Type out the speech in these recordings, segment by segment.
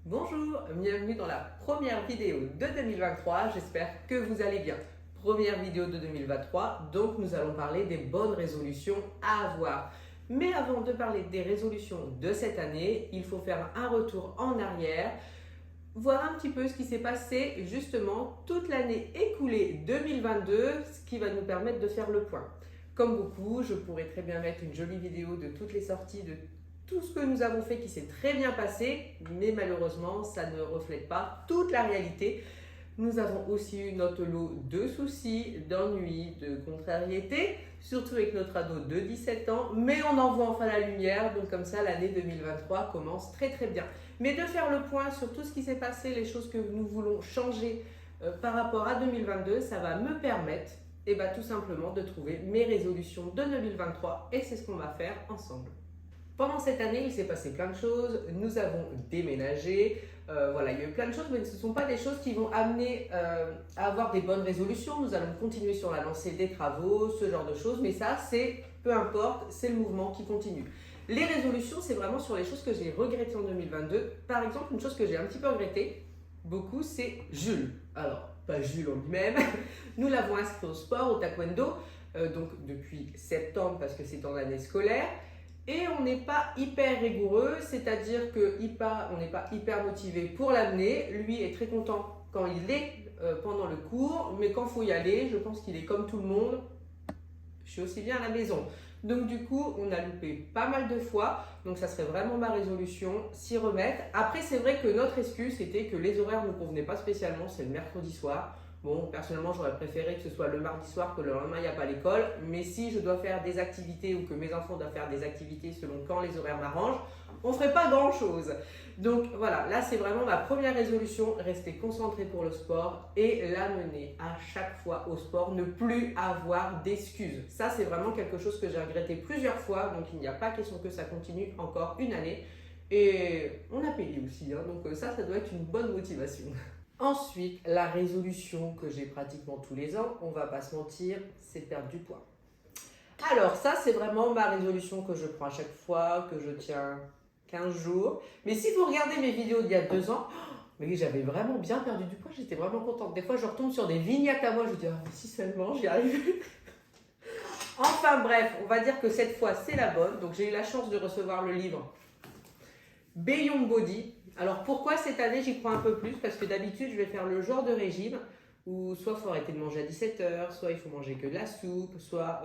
Bonjour, bienvenue dans la première vidéo de 2023, j'espère que vous allez bien. Première vidéo de 2023, donc nous allons parler des bonnes résolutions à avoir. Mais avant de parler des résolutions de cette année, il faut faire un retour en arrière, voir un petit peu ce qui s'est passé justement toute l'année écoulée 2022, ce qui va nous permettre de faire le point. Comme beaucoup, je pourrais très bien mettre une jolie vidéo de toutes les sorties, de tout ce que nous avons fait qui s'est très bien passé, mais malheureusement, ça ne reflète pas toute la réalité. Nous avons aussi eu notre lot de soucis, d'ennuis, de contrariétés, surtout avec notre ado de 17 ans, mais on en voit enfin la lumière, donc comme ça l'année 2023 commence très très bien. Mais de faire le point sur tout ce qui s'est passé, les choses que nous voulons changer par rapport à 2022, ça va me permettre tout simplement de trouver mes résolutions de 2023 et c'est ce qu'on va faire ensemble. Pendant cette année, il s'est passé plein de choses. Nous avons déménagé. Voilà, il y a eu plein de choses, mais ce ne sont pas des choses qui vont amener à avoir des bonnes résolutions. Nous allons continuer sur la lancée des travaux, ce genre de choses. Mais ça, c'est peu importe, c'est le mouvement qui continue. Les résolutions, c'est vraiment sur les choses que j'ai regrettées en 2022. Par exemple, une chose que j'ai un petit peu regrettée, beaucoup, c'est Jules. Alors, pas Jules en lui-même. Nous l'avons inscrit au sport, au taekwondo, donc depuis septembre parce que c'est en année scolaire. Et on n'est pas hyper rigoureux, c'est-à-dire qu'on n'est pas hyper motivé pour l'amener. Lui est très content quand il est pendant le cours, mais quand il faut y aller, je pense qu'il est comme tout le monde. Je suis aussi bien à la maison. Donc du coup, on a loupé pas mal de fois. Donc ça serait vraiment ma résolution, s'y remettre. Après, c'est vrai que notre excuse, c'était que les horaires ne nous convenaient pas spécialement, c'est le mercredi soir. Bon, personnellement, j'aurais préféré que ce soit le mardi soir, que le lendemain, il n'y a pas l'école. Mais si je dois faire des activités ou que mes enfants doivent faire des activités selon quand les horaires m'arrangent, on ne ferait pas grand-chose. Donc voilà, là, c'est vraiment ma première résolution, rester concentré pour le sport et l'amener à chaque fois au sport, ne plus avoir d'excuses. Ça, c'est vraiment quelque chose que j'ai regretté plusieurs fois, donc il n'y a pas question que ça continue encore une année. Et on a payé aussi, hein, donc ça doit être une bonne motivation. Ensuite, la résolution que j'ai pratiquement tous les ans, on va pas se mentir, c'est de perdre du poids. Alors ça, c'est vraiment ma résolution que je prends à chaque fois, que je tiens 15 jours. Mais si vous regardez mes vidéos d'il y a 2 ans, mais j'avais vraiment bien perdu du poids, j'étais vraiment contente. Des fois, je retombe sur des vignettes à moi, je dis ah, si seulement j'y arrive. Enfin bref, on va dire que cette fois, c'est la bonne. Donc j'ai eu la chance de recevoir le livre Beyond Body. Alors pourquoi cette année j'y crois un peu plus? Parce que d'habitude je vais faire le genre de régime où soit il faut arrêter de manger à 17h, soit il faut manger que de la soupe, soit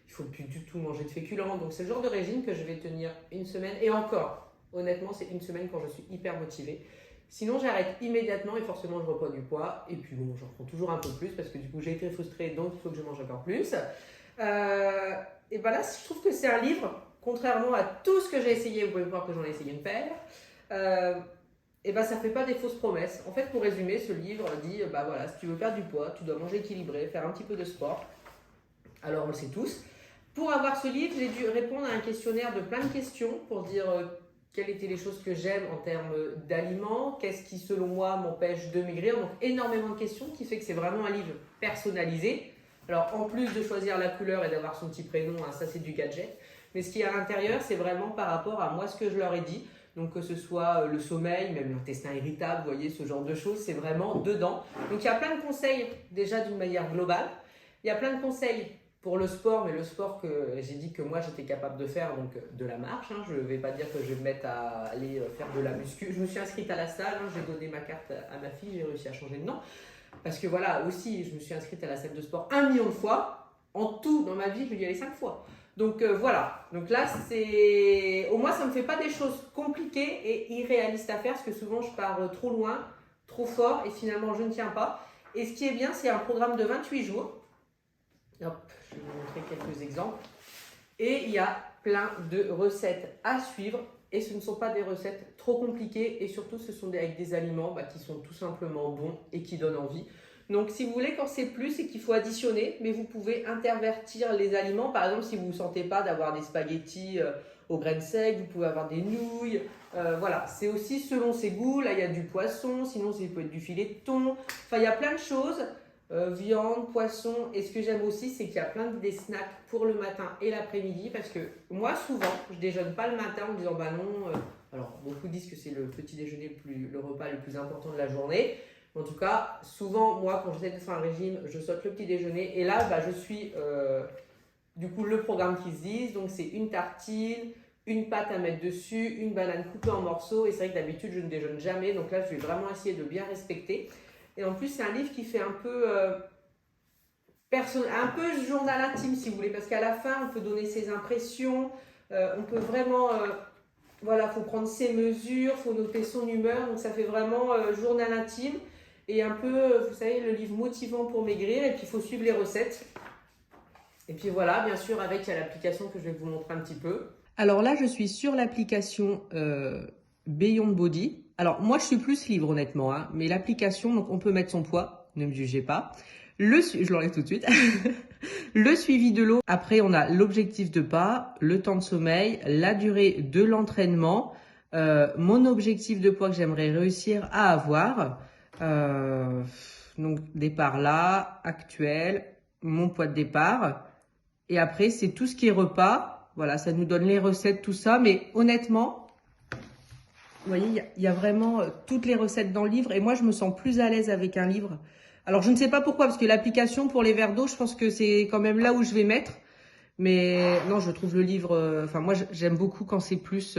il faut plus du tout manger de féculents. Donc c'est le genre de régime que je vais tenir une semaine et encore, honnêtement c'est une semaine quand je suis hyper motivée. Sinon j'arrête immédiatement et forcément je reprends du poids et puis bon j'en prends toujours un peu plus parce que du coup j'ai été frustrée donc il faut que je mange encore plus. Et ben là je trouve que c'est un livre, contrairement à tout ce que j'ai essayé, vous pouvez voir que j'en ai essayé une paire. Et ben ça fait pas des fausses promesses. En fait, pour résumer, ce livre dit bah voilà, si tu veux perdre du poids, tu dois manger équilibré, faire un petit peu de sport. Alors on le sait tous. Pour avoir ce livre, j'ai dû répondre à un questionnaire de plein de questions pour dire quelles étaient les choses que j'aime en termes d'aliments, qu'est-ce qui selon moi m'empêche de maigrir. Donc énormément de questions qui fait que c'est vraiment un livre personnalisé. Alors en plus de choisir la couleur et d'avoir son petit prénom, hein, ça c'est du gadget. Mais ce qui est à l'intérieur, c'est vraiment par rapport à moi ce que je leur ai dit. Donc que ce soit le sommeil, même l'intestin irritable, vous voyez, ce genre de choses, c'est vraiment dedans. Donc il y a plein de conseils déjà d'une manière globale. Il y a plein de conseils pour le sport, mais le sport que j'ai dit que moi j'étais capable de faire, donc de la marche. Hein. Je ne vais pas dire que je vais me mettre à aller faire de la muscu. Je me suis inscrite à la salle, hein. J'ai donné ma carte à ma fille, j'ai réussi à changer de nom. Parce que voilà, aussi, je me suis inscrite à la salle de sport 1 million de fois. En tout, dans ma vie, je vais y aller 5 fois. Donc voilà, donc là c'est, au moins ça me fait pas des choses compliquées et irréalistes à faire parce que souvent je pars trop loin, trop fort et finalement je ne tiens pas. Et ce qui est bien, c'est un programme de 28 jours. Hop, je vais vous montrer quelques exemples. Et il y a plein de recettes à suivre et ce ne sont pas des recettes trop compliquées et surtout ce sont avec des aliments qui sont tout simplement bons et qui donnent envie. Donc si vous voulez, quand c'est plus, c'est qu'il faut additionner, mais vous pouvez intervertir les aliments. Par exemple, si vous ne vous sentez pas d'avoir des spaghettis aux graines secs, vous pouvez avoir des nouilles. Voilà, c'est aussi selon ses goûts. Là, il y a du poisson, sinon ça peut être du filet de thon. Enfin, il y a plein de choses. Viande, poisson. Et ce que j'aime aussi, c'est qu'il y a plein des snacks pour le matin et l'après-midi. Parce que moi, souvent, je déjeune pas le matin en me disant bah non, Alors, beaucoup disent que c'est le petit déjeuner, le repas le plus important de la journée. En tout cas, souvent, moi, quand j'essaie de faire un régime, je saute le petit déjeuner. Et là, je suis du coup le programme qu'ils se disent. Donc, c'est une tartine, une pâte à mettre dessus, une banane coupée en morceaux. Et c'est vrai que d'habitude, je ne déjeune jamais. Donc là, je vais vraiment essayer de bien respecter. Et en plus, c'est un livre qui fait un peu journal intime, si vous voulez. Parce qu'à la fin, on peut donner ses impressions. On peut vraiment... voilà, il faut prendre ses mesures, il faut noter son humeur. Donc ça fait vraiment journal intime. Et un peu, vous savez, le livre motivant pour maigrir. Et puis, il faut suivre les recettes. Et puis voilà, bien sûr, avec il y a l'application que je vais vous montrer un petit peu. Alors là, je suis sur l'application Beyond Body. Alors moi, je suis plus livre, honnêtement. Hein, mais l'application, donc on peut mettre son poids. Ne me jugez pas. Je l'enlève tout de suite. Le suivi de l'eau. Après, on a l'objectif de pas, le temps de sommeil, la durée de l'entraînement, mon objectif de poids que j'aimerais réussir à avoir. Donc, départ là, actuel, mon poids de départ. Et après, c'est tout ce qui est repas. Voilà, ça nous donne les recettes, tout ça. Mais honnêtement, vous voyez, il y a vraiment toutes les recettes dans le livre. Et moi, je me sens plus à l'aise avec un livre. Alors, je ne sais pas pourquoi, parce que l'application pour les verres d'eau, je pense que c'est quand même là où je vais mettre. Mais non, je trouve le livre... Enfin, moi, j'aime beaucoup quand c'est plus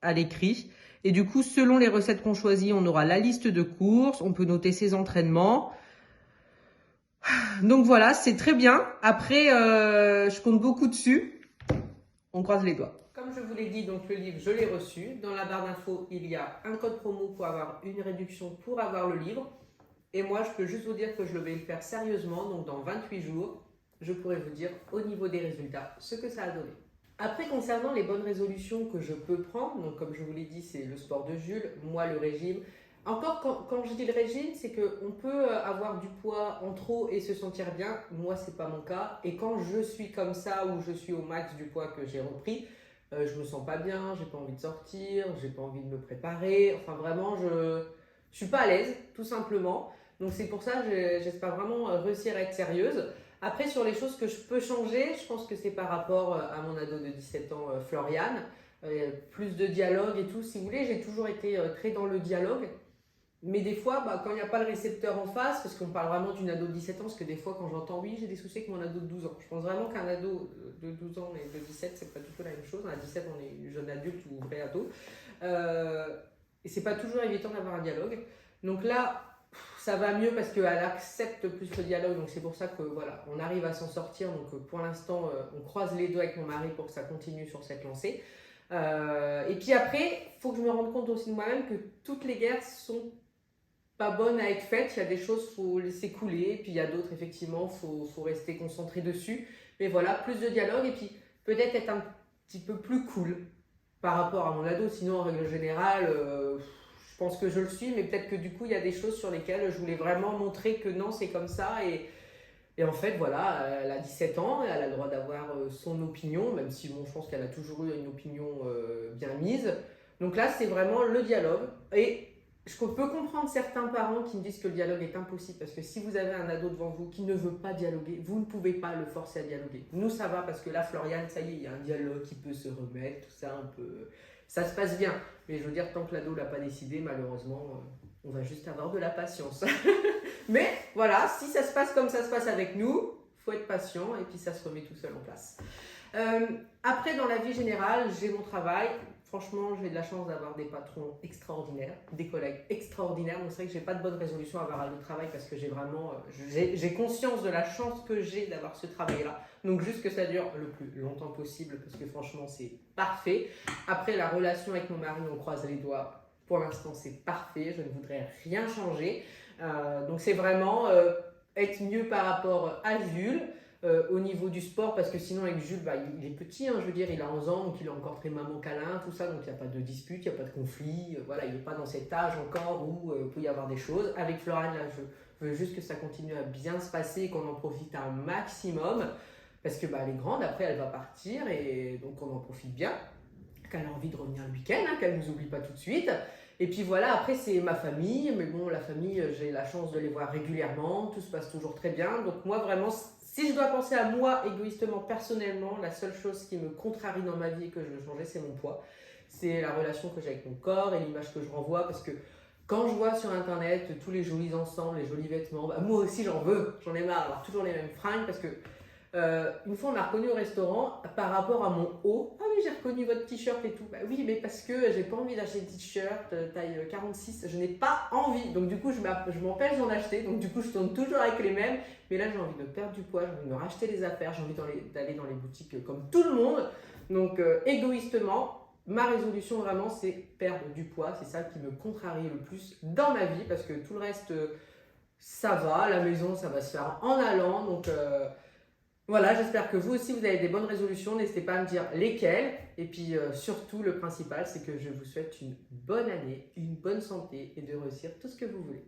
à l'écrit. Et du coup, selon les recettes qu'on choisit, on aura la liste de courses. On peut noter ses entraînements. Donc voilà, c'est très bien. Après, je compte beaucoup dessus. On croise les doigts. Comme je vous l'ai dit, donc le livre, je l'ai reçu. Dans la barre d'infos, il y a un code promo pour avoir une réduction pour avoir le livre. Et moi, je peux juste vous dire que je vais le faire sérieusement. Donc dans 28 jours, je pourrai vous dire au niveau des résultats ce que ça a donné. Après, concernant les bonnes résolutions que je peux prendre, donc comme je vous l'ai dit, c'est le sport de Jules, moi le régime. Encore, quand je dis le régime, c'est qu'on peut avoir du poids en trop et se sentir bien. Moi, c'est pas mon cas. Et quand je suis comme ça, où je suis au max du poids que j'ai repris, je me sens pas bien, j'ai pas envie de sortir, j'ai pas envie de me préparer. Enfin, vraiment, je suis pas à l'aise, tout simplement. Donc, c'est pour ça que j'espère vraiment réussir à être sérieuse. Après, sur les choses que je peux changer, je pense que c'est par rapport à mon ado de 17 ans, Floriane. Plus de dialogue et tout. Si vous voulez, j'ai toujours été très dans le dialogue. Mais des fois, quand il n'y a pas le récepteur en face, parce qu'on parle vraiment d'une ado de 17 ans, parce que des fois, quand j'entends oui, j'ai des soucis avec mon ado de 12 ans. Je pense vraiment qu'un ado de 12 ans et de 17, c'est pas du tout la même chose. À 17, on est jeune adulte ou vrai ado. Et c'est pas toujours évident d'avoir un dialogue. Donc là, ça va mieux parce qu'elle accepte plus le dialogue. Donc c'est pour ça que voilà, on arrive à s'en sortir. Donc pour l'instant, on croise les doigts avec mon mari pour que ça continue sur cette lancée. Et puis après, il faut que je me rende compte aussi de moi-même que toutes les guerres sont pas bonne à être faite, il y a des choses faut laisser couler, puis il y a d'autres effectivement faut rester concentré dessus. Mais voilà, plus de dialogue et puis peut-être être un petit peu plus cool par rapport à mon ado. Sinon en règle générale, je pense que je le suis, mais peut-être que du coup il y a des choses sur lesquelles je voulais vraiment montrer que non c'est comme ça et en fait voilà, elle a 17 ans, elle a le droit d'avoir son opinion, même si bon je pense qu'elle a toujours eu une opinion bien mise. Donc là c'est vraiment le dialogue et je peux comprendre certains parents qui me disent que le dialogue est impossible parce que si vous avez un ado devant vous qui ne veut pas dialoguer, vous ne pouvez pas le forcer à dialoguer. Nous, ça va parce que là, Floriane, ça y est, il y a un dialogue qui peut se remettre, tout ça, ça se passe bien. Mais je veux dire, tant que l'ado ne l'a pas décidé, malheureusement, on va juste avoir de la patience. Mais voilà, si ça se passe comme ça se passe avec nous, il faut être patient et puis ça se remet tout seul en place. Après, dans la vie générale, j'ai mon travail. Franchement, j'ai de la chance d'avoir des patrons extraordinaires, des collègues extraordinaires. Donc c'est vrai que j'ai pas de bonne résolution à avoir le travail parce que j'ai conscience de la chance que j'ai d'avoir ce travail-là. Donc juste que ça dure le plus longtemps possible parce que franchement c'est parfait. Après la relation avec mon mari, on croise les doigts. Pour l'instant c'est parfait, je ne voudrais rien changer. Donc c'est vraiment être mieux par rapport à Jules. Au niveau du sport, parce que sinon avec Jules, il est petit, je veux dire, il a 11 ans, donc il est encore très maman câlin, tout ça, donc il n'y a pas de dispute, il n'y a pas de conflit, voilà, il n'est pas dans cet âge encore où il peut y avoir des choses. Avec Floriane, là, je veux juste que ça continue à bien se passer, qu'on en profite un maximum, parce que elle est grande, après elle va partir, et donc on en profite bien, qu'elle a envie de revenir le week-end, qu'elle ne nous oublie pas tout de suite. Et puis voilà, après c'est ma famille, mais bon, la famille, j'ai la chance de les voir régulièrement, tout se passe toujours très bien, donc moi vraiment, si je dois penser à moi égoïstement, personnellement, la seule chose qui me contrarie dans ma vie et que je veux changer, c'est mon poids. c'est la relation que j'ai avec mon corps et l'image que je renvoie parce que quand je vois sur internet tous les jolis ensembles, les jolis vêtements, bah, moi aussi j'en veux, j'en ai marre d'avoir toujours les mêmes fringues parce que une fois on m'a reconnu au restaurant par rapport à mon haut. Ah oui, j'ai reconnu votre t-shirt et tout. Bah oui, mais parce que j'ai pas envie d'acheter des t-shirts taille 46, je n'ai pas envie. Donc du coup, je m'empêche d'en acheter. Donc du coup, je tourne toujours avec les mêmes. Mais là, j'ai envie de perdre du poids, j'ai envie de me racheter des affaires, j'ai envie d'aller dans les boutiques comme tout le monde. Donc égoïstement, ma résolution vraiment, c'est perdre du poids. C'est ça qui me contrarie le plus dans ma vie parce que tout le reste, ça va. À la maison, ça va se faire en allant. Donc voilà, j'espère que vous aussi vous avez des bonnes résolutions. N'hésitez pas à me dire lesquelles. Et puis surtout, le principal, c'est que je vous souhaite une bonne année, une bonne santé et de réussir tout ce que vous voulez.